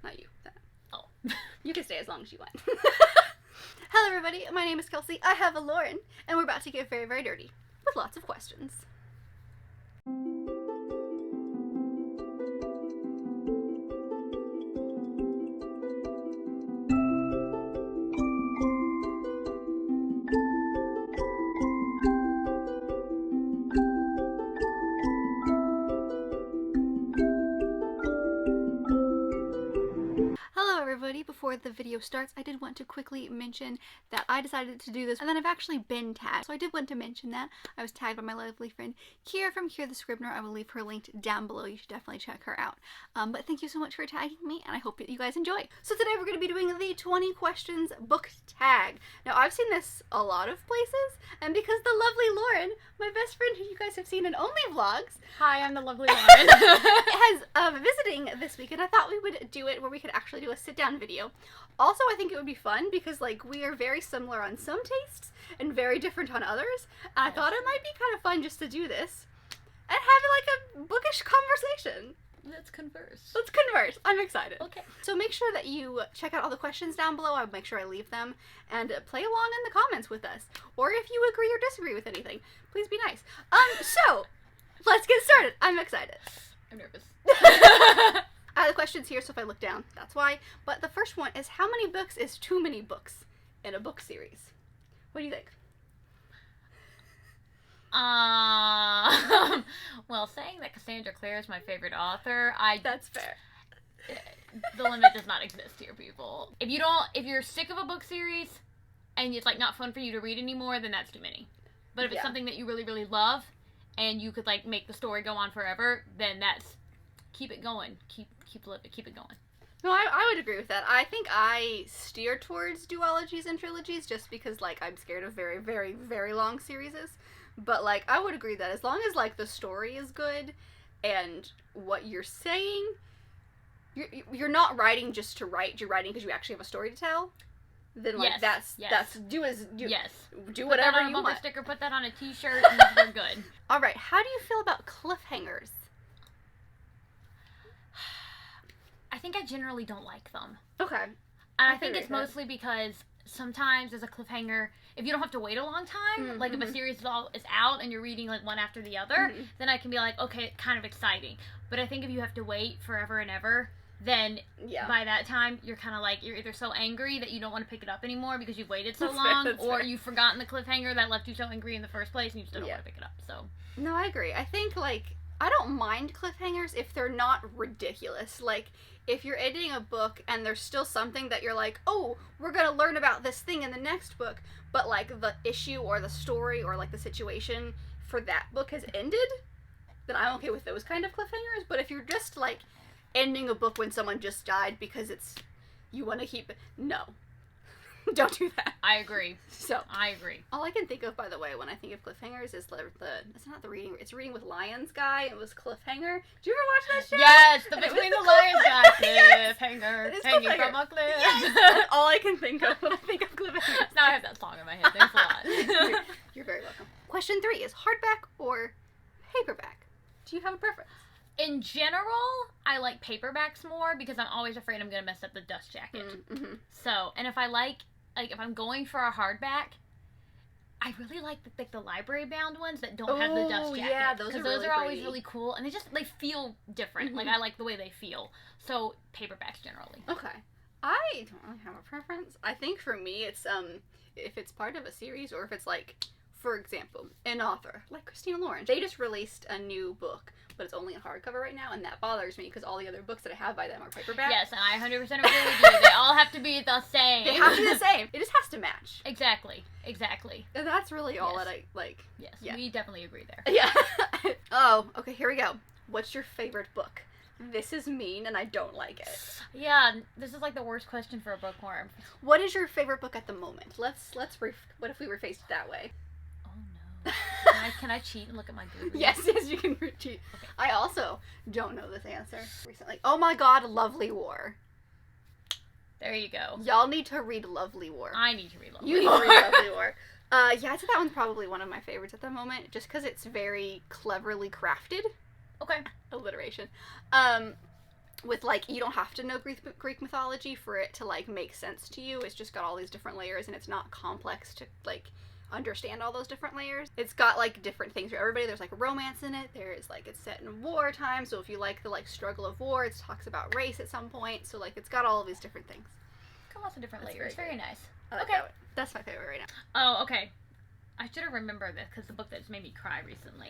Not you. Oh. You can stay as long as you want. Hello everybody, my name is Kelsey, I have a Lauren, and we're about to get very, very dirty with lots of questions. Before the video starts, I did want to quickly mention that I decided to do this and then I've actually been tagged. So I did want to mention that. I was tagged by my lovely friend Kira from Kira the Scribner. I will leave her linked down below. You should definitely check her out. But thank you so much for tagging me and I hope that you guys enjoy. So today we're going to be doing the 20 questions book tag. Now I've seen this a lot of places and because the lovely Lauren, my best friend who you guys have seen in Only Vlogs. Hi, I'm the lovely Lauren. has visiting this week and I thought we would do it where we could actually do a sit down video. Also, I think it would be fun because, like, we are very similar on some tastes and very different on others. And I thought it might be kind of fun just to do this and have, like, a bookish conversation. Let's converse. Let's converse. I'm excited. Okay. So make sure that you check out all the questions down below. I'll make sure I leave them. And play along in the comments with us. Or if you agree or disagree with anything, please be nice. So, let's get started. I'm excited. I'm nervous. I have the questions here, so if I look down, that's why. But the first one is, how many books is too many books in a book series? What do you think? Well, saying that Cassandra Clare is my favorite author, That's fair. The limit does not exist here, people. If you're sick of a book series and it's, like, not fun for you to read anymore, then that's too many. But if it's something that you really, really love and you could, like, make the story go on forever, then that's... Keep it going. Keep it going. No, I would agree with that. I think I steer towards duologies and trilogies just because, like, I'm scared of very, very, very long series. But, like, I would agree that as long as, like, the story is good and what you're saying, you're not writing just to write, you're writing because you actually have a story to tell. Then, like, yes. do Put whatever that on you a bumper want. sticker, put that on a t-shirt, and we're good. Alright, how do you feel about cliffhangers? I think I generally don't like them. Okay. And I think it's mostly because sometimes as a cliffhanger, if you don't have to wait a long time, like if a series is out and you're reading like one after the other, then I can be like, okay, kind of exciting. But I think if you have to wait forever and ever, then by that time you're kind of like, you're either so angry that you don't want to pick it up anymore because you've waited so long, or you've forgotten the cliffhanger that left you so angry in the first place and you still don't want to pick it up. So no, I agree. I think, like, I don't mind cliffhangers if they're not ridiculous. Like, if you're editing a book and there's still something that you're like, oh, we're going to learn about this thing in the next book, but, like, the issue or the story or, like, the situation for that book has ended, then I'm okay with those kind of cliffhangers. But if you're just, like, ending a book when someone just died because you want to keep it, no. Don't do that. I agree. So I agree. All I can think of, by the way, when I think of cliffhangers is it's not the Reading, it's Reading with Lions guy. It was Cliffhanger. Did you ever watch that show? Yes, the Between the Lions guy. Cliffhanger. Yes, hanging from a cliff. Yes. That's all I can think of when I think of cliffhangers. Now I have that song in my head. Thanks a lot. You're very welcome. Question 3 is hardback or paperback? Do you have a preference? In general, I like paperbacks more because I'm always afraid I'm going to mess up the dust jacket. So, and if I if I'm going for a hardback, I really like the library bound ones that don't have the dust jacket. Yeah, those are really always pretty. Really cool, and they feel different. Like, I like the way they feel. So, paperbacks generally. Okay. I don't really have a preference. I think for me, it's if it's part of a series or if it's like, for example, an author like Christina Lauren. They just released a new book, but it's only in hardcover right now, and that bothers me because all the other books that I have by them are paperback. Yes, and I 100% agree with you. They all have to be the same. They have to be the same. It just has to match. Exactly. And that's really all that I like. Yes, yeah. We definitely agree there. Yeah. Oh, okay, here we go. What's your favorite book? This is mean, and I don't like it. Yeah, this is like the worst question for a bookworm. What is your favorite book at the moment? What if we were faced that way? Oh no. Can I cheat and look at my Goodreads? Yes, you can cheat. Okay. I also don't know this answer recently. Oh my god, Lovely War. There you go. Y'all need to read Lovely War. I need to read Lovely You War. need to read Lovely War. Yeah, I'd say that one's probably one of my favorites at the moment, just because it's very cleverly crafted. Okay. Alliteration. with, like, you don't have to know Greek mythology for it to, like, make sense to you. It's just got all these different layers, and it's not complex to, like, understand all those different layers. It's got, like, different things for everybody. There's, like, romance in it. There's, like, it's set in wartime, so if you like the, like, struggle of war, it talks about race at some point. So, like, it's got all of these different things. Got lots of different layers. Very nice. Like okay. That's my favorite right now. Oh, okay. I should have remembered this because the book that's made me cry recently.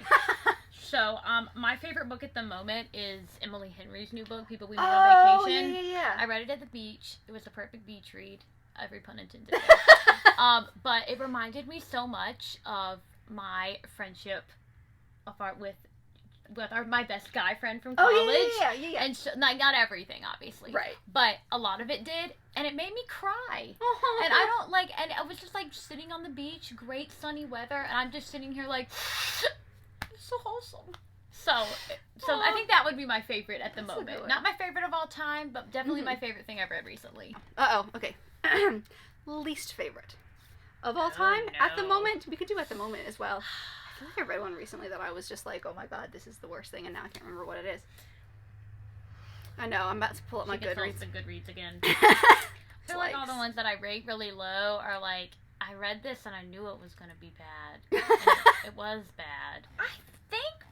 So, my favorite book at the moment is Emily Henry's new book, People We Meet on Vacation. Yeah. I read it at the beach. It was a perfect beach read. Every pun intended. But it reminded me so much of my friendship with my best guy friend from college. Oh, yeah. And so, not everything, obviously. Right. But a lot of it did, and it made me cry. And I don't, like, and I was just, like, sitting on the beach, great sunny weather, and I'm just sitting here, like, it's so wholesome. So I think that would be my favorite at the moment. Not my favorite of all time, but definitely my favorite thing I've read recently. Okay. Least favorite of all time? No. At the moment? We could do at the moment as well. I feel like I read one recently that I was just like, oh my god, this is the worst thing, and now I can't remember what it is. I know, I'm about to pull up my Goodreads. The Goodreads again. I feel like all the ones that I rate really low are like, I read this and I knew it was going to be bad. And it was bad. I think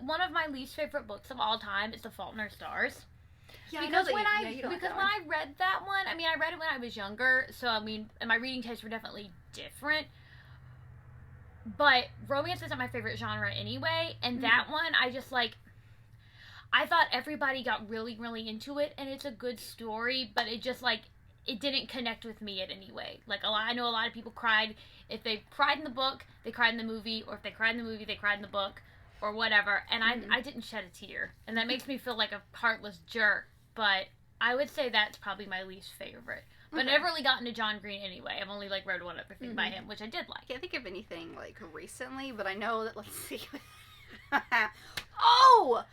one of my least favorite books of all time is The Fault in Our Stars. Yeah, because when I read that one, I mean, I read it when I was younger, so I mean, and my reading tastes were definitely different. But romance isn't my favorite genre anyway, and that one, I just, like, I thought everybody got really, really into it, and it's a good story, but it just, like, it didn't connect with me in any way. Like, I know a lot of people cried. If they cried in the book, they cried in the movie, or if they cried in the movie, they cried in the book, or whatever, and I didn't shed a tear, and that makes me feel like a heartless jerk, but I would say that's probably my least favorite. But I never really got into John Green anyway. I've only, like, read one other thing by him, which I did like. I can't think of anything, like, recently, but I know that, let's see. Oh!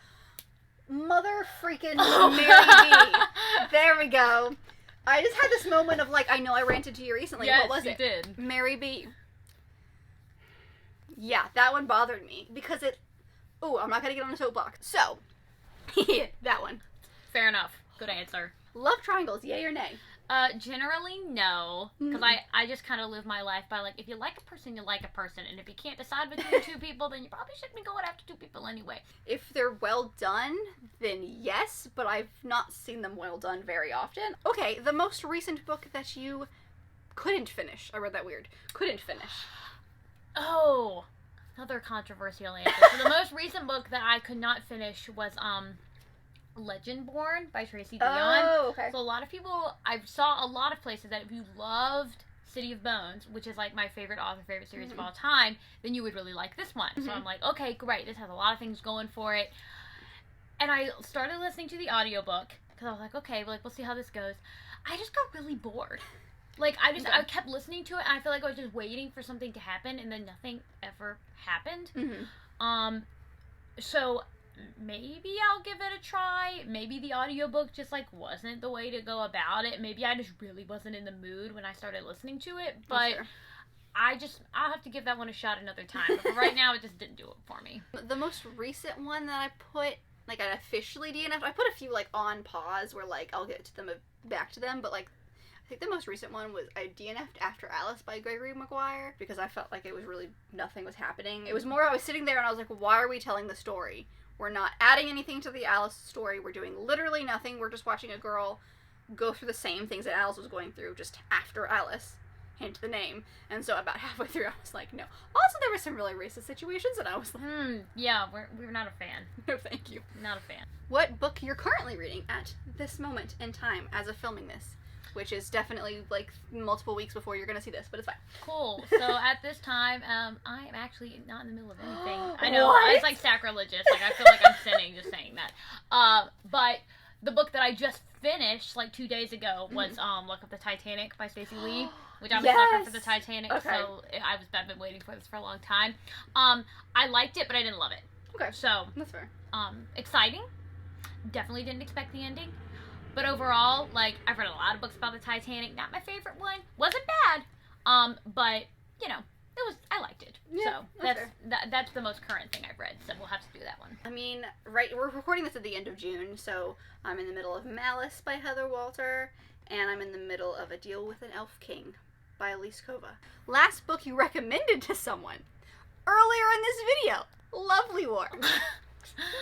Mother freaking Mary B. There we go. I just had this moment of, like, I know I ranted to you recently. Yes, what was it? You did. Mary B. Yeah, that one bothered me because it... Oh, I'm not going to get on a soapbox. So, that one. Fair enough. Good answer. Love triangles, yay or nay? Generally, no. Because I just kind of live my life by, like, if you like a person, you like a person. And if you can't decide between two people, then you probably shouldn't be going after two people anyway. If they're well done, then yes. But I've not seen them well done very often. Okay, the most recent book that you couldn't finish. I read that weird. Couldn't finish. Oh, another controversial answer. So the most recent book that I could not finish was, Legendborn by Tracy Deonn. Oh, okay. So a lot of people, I saw a lot of places that if you loved City of Bones, which is like my favorite author, favorite series of all time, then you would really like this one. So I'm like, okay, great. This has a lot of things going for it. And I started listening to the audiobook because I was like, okay, like, we'll see how this goes. I just got really bored. Like, I kept listening to it, and I feel like I was just waiting for something to happen, and then nothing ever happened. So maybe I'll give it a try. Maybe the audiobook just, like, wasn't the way to go about it. Maybe I just really wasn't in the mood when I started listening to it. But I'll have to give that one a shot another time. But for right now, it just didn't do it for me. The most recent one that I put, like, I officially DNF'd, I put a few, like, on pause where, like, I'll get to them, back to them, but, like, I think the most recent one was I DNF'd After Alice by Gregory Maguire because I felt like it was really, nothing was happening. It was more, I was sitting there and I was like, why are we telling the story? We're not adding anything to the Alice story. We're doing literally nothing. We're just watching a girl go through the same things that Alice was going through, just after Alice. Hint the name. And so about halfway through, I was like, no. Also, there were some really racist situations, and I was like... yeah, we're not a fan. No, thank you. Not a fan. What book you're currently reading at this moment in time as of filming this? Which is definitely, like, multiple weeks before you're going to see this, but it's fine. Cool. So, at this time, I am actually not in the middle of anything. I know, What? it's, like, sacrilegious. Like, I feel like I'm sinning just saying that. But the book that I just finished, like, 2 days ago was, Luck of the Titanic by Stacey Lee, which I'm a sucker for the Titanic, so I've been waiting for this for a long time. I liked it, but I didn't love it. Okay. So, that's fair. Exciting. Definitely didn't expect the ending. But overall, like, I've read a lot of books about the Titanic. Not my favorite one. Wasn't bad. But, you know, I liked it. Yeah, so that's the most current thing I've read. So we'll have to do that one. I mean, we're recording this at the end of June, so I'm in the middle of Malice by Heather Walter, and I'm in the middle of A Deal with an Elf King by Elise Kova. Last book you recommended to someone earlier in this video, Lovely War.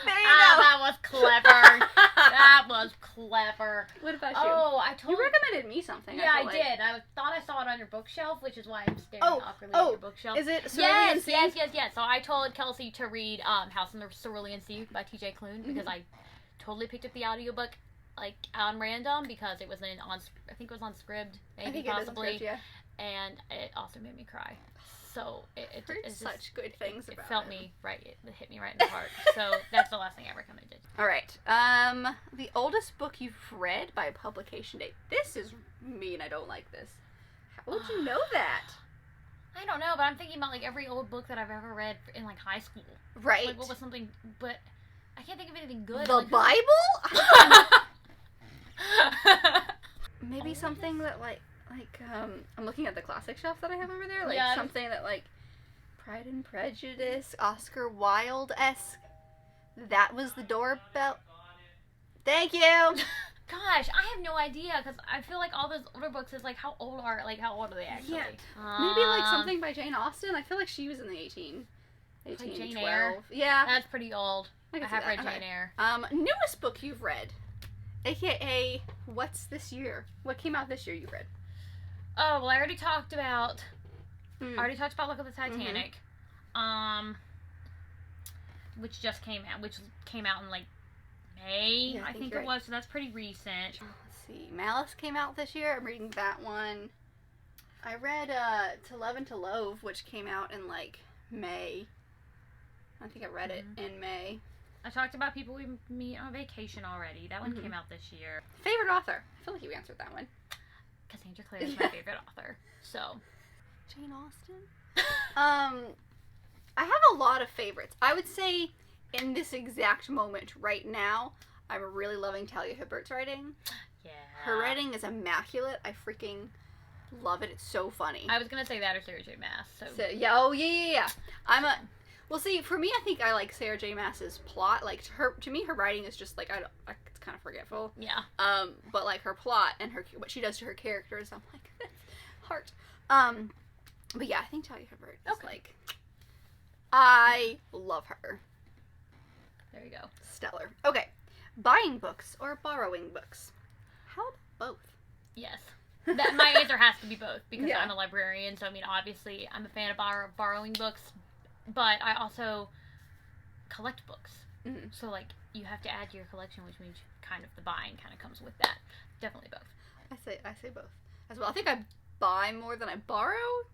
There you go. That was clever. That was clever. What about you? Oh, You recommended me something. Yeah, I did. I thought I saw it on your bookshelf, which is why I'm staring awkwardly at your bookshelf. Is it Cerulean Sea? Yes. So I told Kelsey to read House in the Cerulean Sea by T.J. Klune because I totally picked up the audiobook like on random because it was I think it was on Scribd, maybe possibly. Scribd, yeah. And it also made me cry. So it's such good things about it. It felt me right. It hit me right in the heart. So that's the last thing I recommended. All right. The oldest book you've read by publication date. This is mean. I don't like this. How would you know that? I don't know, but I'm thinking about like every old book that I've ever read in like high school. Right. Like what was something, but I can't think of anything good. The like, Bible? Maybe something that like I'm looking at the classic shelf that I have over there. Like something that like Pride and Prejudice, Oscar Wilde-esque. That was the doorbell. Thank you. Gosh, I have no idea because I feel like all those older books is like how old are they actually? Yeah. Maybe like something by Jane Austen. I feel like she was in the 18 like Jane 12. Eyre. Yeah. That's pretty old. I have read Jane Eyre. Newest book you've read. AKA, what's this year? What came out this year you read? Oh, well, I already talked about Look at the Titanic. Which came out in like May, yeah, I think it was, so that's pretty recent. Let's see. Malice came out this year. I'm reading that one. I read To Love and to Loathe, which came out in like May. I think I read it in May. I talked about People We Meet on Vacation already. That one came out this year. Favorite author? I feel like you answered that one. Cassandra Clare is my favorite author. So, Jane Austen. I have a lot of favorites. I would say in this exact moment right now, I'm really loving Talia Hibbert's writing. Yeah. Her writing is immaculate. I freaking love it. It's so funny. I was gonna say that or Sarah J. Maas. Yeah. Well, see, for me, I think I like Sarah J. Maas's plot. Like, to me, her writing is just, like, it's kind of forgetful. Yeah. But, like, her plot and what she does to her characters, I'm like, heart. But yeah, I think Talia Hibbert is, like, I love her. There you go. Stellar. Okay. Buying books or borrowing books? How about both? Yes. My answer has to be both because I'm a librarian, so, I mean, obviously, I'm a fan of borrowing books. But I also collect books. Mm-hmm. So, like, you have to add to your collection, which means kind of the buying kind of comes with that. Definitely both. I say both as well. I think I buy more than I borrow,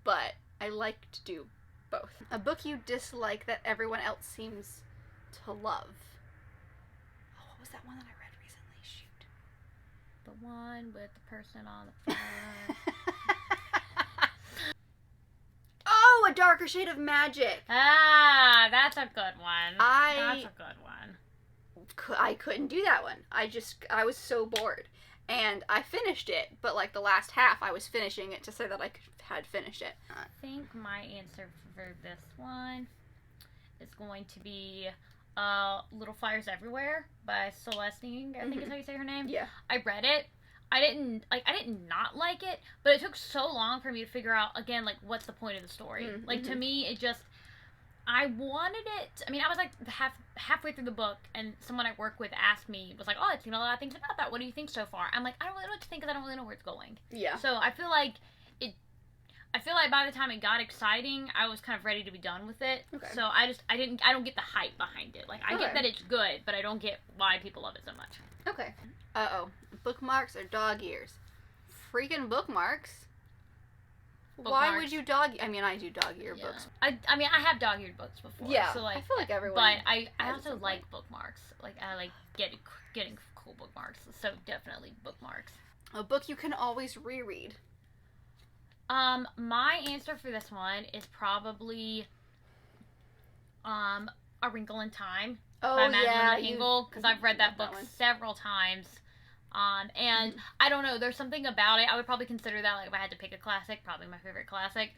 but I like to do both. A book you dislike that everyone else seems to love. Oh, what was that one that I read recently? Shoot. The one with the person on the front. Oh, A Darker Shade of Magic. Ah, that's a good one. That's a good one. I couldn't do that one. I was so bored. And I finished it, but like the last half, I was finishing it to say that I had finished it. I think my answer for this one is going to be Little Fires Everywhere by Celestine, I think is how you say her name. Yeah. I read it. I didn't not like it, but it took so long for me to figure out, again, like, what's the point of the story. Mm-hmm. Like, to me, it just, I wanted it, I mean, I was, like, halfway through the book, and someone I work with asked me, was like, oh, I've seen a lot of things about that, what do you think so far? I'm like, I don't really know what to think, because I don't really know where it's going. Yeah. So, I feel like by the time it got exciting, I was kind of ready to be done with it. Okay. So, I don't get the hype behind it. Like, I get that it's good, but I don't get why people love it so much. Okay. Bookmarks or dog ears? Freaking bookmarks. Why would you I mean, I do dog ear books. I mean, I have dog eared books before. Yeah. So, like, I feel like everyone. But I also like bookmarks. Like, I like getting cool bookmarks. So definitely bookmarks. A book you can always reread. My answer for this one is probably A Wrinkle in Time by Madeline Engel, because I've read that book several times. And I don't know, there's something about it. I would probably consider that, like, if I had to pick a classic, probably my favorite classic.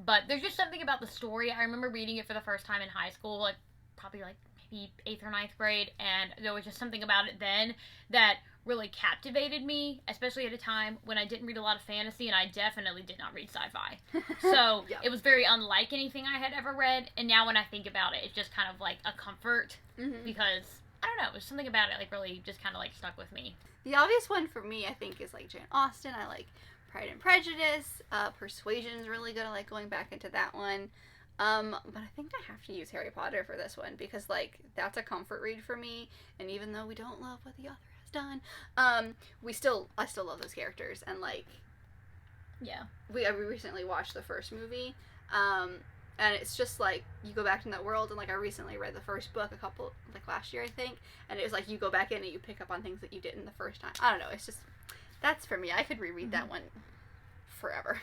But there's just something about the story. I remember reading it for the first time in high school, like probably like maybe 8th or 9th grade, and there was just something about it then that really captivated me, especially at a time when I didn't read a lot of fantasy, and I definitely did not read sci-fi. So Yeah. it was very unlike anything I had ever read, and now when I think about it, it's just kind of like a comfort, because, I don't know, there's something about it, like, really just kind of, like, stuck with me. The obvious one for me, I think, is, like, Jane Austen. I like Pride and Prejudice. Persuasion is really good. I like going back into that one. But I think I have to use Harry Potter for this one, because, like, that's a comfort read for me, and even though we don't love what the author has done, I still love those characters, and, like, yeah, we recently watched the first movie, and it's just, like, you go back in that world, and, like, I recently read the first book last year, I think, and it was, like, you go back in and you pick up on things that you didn't the first time. I don't know, it's just, that's for me. I could reread that one forever.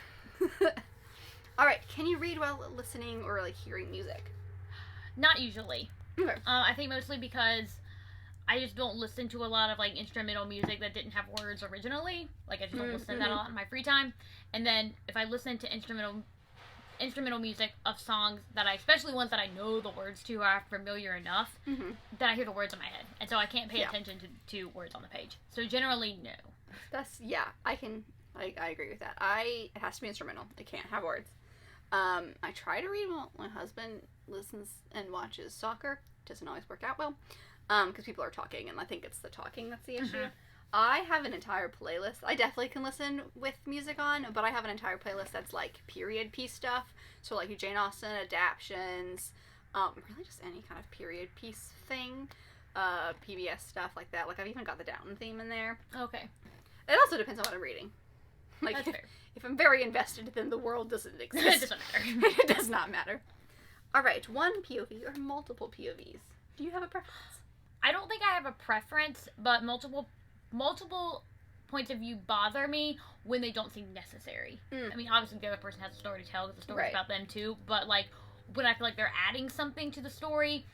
Alright, can you read while listening or, like, hearing music? Not usually. Okay. I think mostly because I just don't listen to a lot of, like, instrumental music that didn't have words originally. Like, I just don't listen to that a lot in my free time. And then, if I listen to instrumental music of songs that especially ones that I know the words to, are familiar enough, that I hear the words in my head. And so I can't pay attention to words on the page. So generally, no. I agree with that. it has to be instrumental. It can't have words. I try to read while my husband listens and watches soccer. Doesn't always work out well, because people are talking, and I think it's the talking that's the issue. I have an entire playlist. I definitely can listen with music on, but I have an entire playlist that's, like, period piece stuff. So, like, Jane Austen adaptions, really just any kind of period piece thing, PBS stuff like that. Like, I've even got the Downton theme in there. Okay. It also depends on what I'm reading. Like, That's fair. If I'm very invested, then the world doesn't exist. It doesn't matter. It does not matter. Alright, one POV or multiple POVs? Do you have a preference? I don't think I have a preference, but multiple points of view bother me when they don't seem necessary. I mean, obviously the other person has a story to tell because the story's about them too, but, like, when I feel like they're adding something to the story,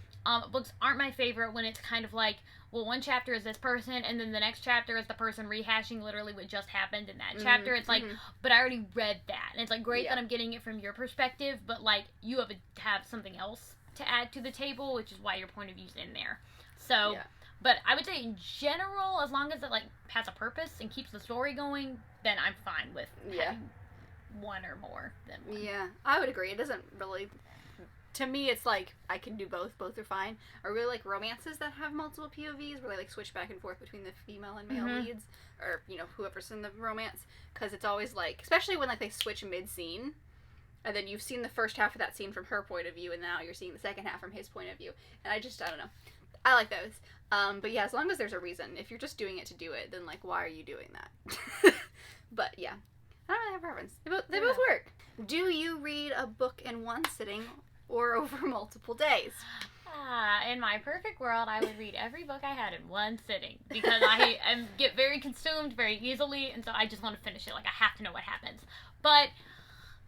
books aren't my favorite when it's kind of like, well, one chapter is this person, and then the next chapter is the person rehashing literally what just happened in that chapter. It's like, but I already read that, and it's, like, great that I'm getting it from your perspective, but, like, you have something else to add to the table, which is why your point of view's in there. So, but I would say in general, as long as it, like, has a purpose and keeps the story going, then I'm fine with having one or more than one. Yeah, I would agree. It doesn't really... To me, it's like, I can do both. Both are fine. I really like romances that have multiple POVs, where they, like, switch back and forth between the female and male leads, or, you know, whoever's in the romance, because it's always, like, especially when, like, they switch mid-scene, and then you've seen the first half of that scene from her point of view, and now you're seeing the second half from his point of view, and I don't know. I like those. But yeah, as long as there's a reason. If you're just doing it to do it, then, like, why are you doing that? But yeah, I don't really have a preference. They both work. Do you read a book in one sitting or over multiple days? In my perfect world, I would read every book I had in one sitting, because I get very consumed very easily, and so I just want to finish it. Like, I have to know what happens. But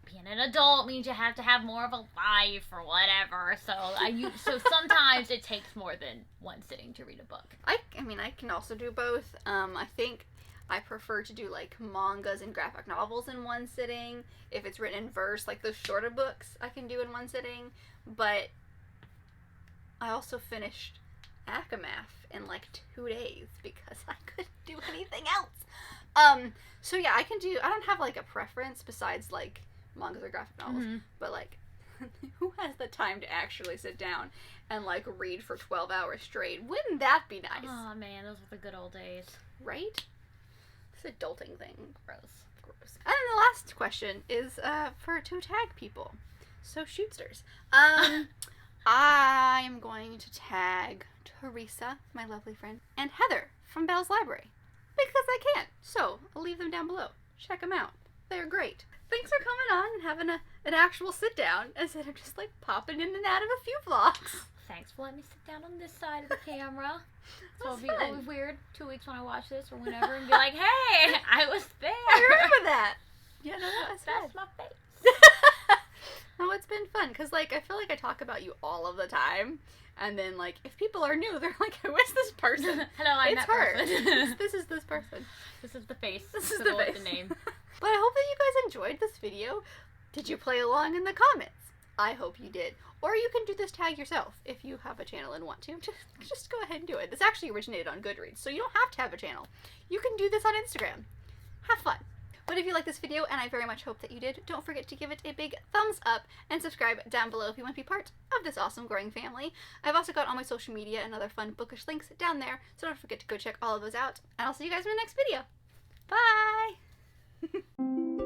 being an adult means you have to have more of a life or whatever, so sometimes it takes more than one sitting to read a book. I mean, I can also do both. I think I prefer to do, like, mangas and graphic novels in one sitting. If it's written in verse, like those shorter books, I can do in one sitting. But I also finished Akamath in, like, 2 days because I couldn't do anything else. So yeah, I don't have, like, a preference besides, like, mangas or graphic novels. But, like, who has the time to actually sit down and, like, read for 12 hours straight? Wouldn't that be nice? Oh man, those were the good old days. Right? This adulting thing. Gross. And then the last question is for two tag people. So, shootsters. I am going to tag Teresa, my lovely friend, and Heather from Bell's Library. Because I can. So, I'll leave them down below. Check them out. They're great. Thanks for coming on and having an actual sit down instead of just, like, popping in and out of a few vlogs. Thanks for letting me sit down on this side of the camera. So it'll be fun. always weird 2 weeks when I watch this or whenever and be like, hey, I was there. I remember that. Yeah, no, that was That's fun. my face. No, it's been fun, because, like, I feel like I talk about you all of the time, and then, like, if people are new, they're like, who is this person? Hello, I'm it's that her. person. This is this person. This is the face. This is to the go with face. the name. But I hope that you guys enjoyed this video. Did you play along in the comments? I hope you did. Or you can do this tag yourself if you have a channel and want to. Just go ahead and do it. This actually originated on Goodreads, so you don't have to have a channel. You can do this on Instagram. Have fun. But if you like this video, and I very much hope that you did, don't forget to give it a big thumbs up and subscribe down below if you want to be part of this awesome growing family. I've also got all my social media and other fun bookish links down there, so don't forget to go check all of those out. And I'll see you guys in the next video. Bye!